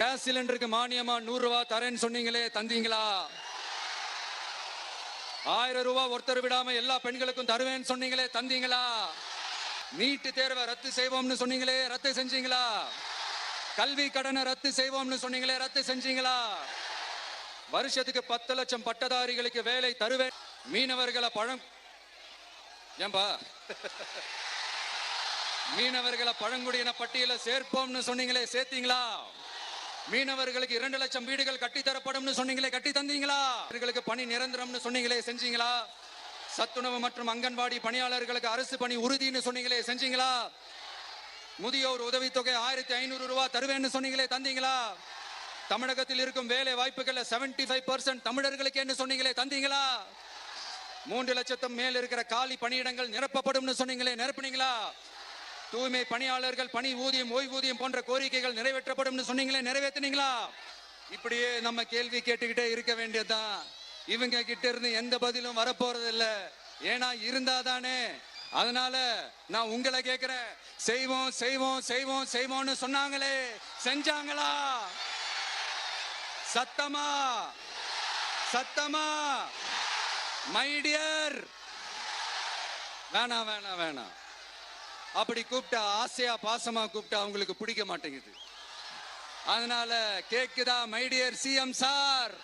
Case சிலிண்டருக்கு மானியமா 100 ரூபாய் தரேன்னு சொன்னீங்களே, தந்தீங்களா? 1000 ரூபாய் ஒருத்தர் விடாம எல்லா பெண்களுக்கும் தருவேன்னு சொன்னீங்களே, தந்தீங்களா? நீட்டு தேர்வை ரத்து செய்வோம்னு சொன்னீங்களே, ரத்து செஞ்சீங்களா? கல்வி கடனை ரத்து செய்வோம்னு சொன்னீங்களே, ரத்து செஞ்சீங்களா? வருஷத்துக்கு 10 லட்சம் பட்டதாரிகளுக்கு வேலை தருவேன். மீனவர்களை ஏன்பா மீனவர்களை பழங்குடியின பட்டியல சேர்ப்போம்னு சொன்னீங்களே, சேர்த்தீங்களா? மீனவர்களுக்கு 2 லட்சம் வீடுகள் கட்டித்தரப்படும் சொன்னீங்களே, கட்டி தந்தீங்களா? அவர்களுக்கு பணி நிரந்தரம்னு சொன்னீங்களே, செஞ்சீங்களா? சத்துணவு மற்றும் அங்கன்வாடி பணியாளர்களுக்கு அரசு பணி உறுதினு சொன்னீங்களே, செஞ்சீங்களா? முதியோர் உதவித்தொகை 1500 ரூபாய் தருவேன்னு சொன்னீங்களே, தந்தீங்களா? தமிழகத்தில் இருக்கும் வேலை வாய்ப்புகள் 75% தமிழர்களுக்கு என்ன சொன்னீங்களே, தந்தீங்களா? 3 லட்சத்தும் மேல் இருக்கிற காலி பணியிடங்கள் நிரப்பப்படும் சொன்னீங்களே, நிரப்புனீங்களா? தூய்மை பணியாளர்கள் பணி ஊதியம், ஓய்வூதியம் போன்ற கோரிக்கைகள் நிறைவேற்றப்படும் சொன்னீங்களே, நிறைவேற்றினீங்களா? இப்படியே நம்ம கேள்வி கேட்டுக்கிட்டே இருக்க வேண்டியதுதான். இவங்க கிட்ட இருந்து எந்த பதிலும் வரப்போறது இல்ல. ஏன்னா இருந்தாதானே. அதனால நான் உங்களை கேட்கிறேன், செய்வோம் செய்வோம் செய்வோம் செய்வோம்னு சொன்னாங்களே, செஞ்சாங்களா? சத்தமா சத்தமா? மை டியர், வேணாம் வேணாம் வேணாம். அப்படி கூப்பிட்டா, ஆசையா பாசமா கூப்பிட்டா அவங்களுக்கு பிடிக்க மாட்டேங்குது. அதனால கேக்குதா மை டியர் சிஎம் சார்?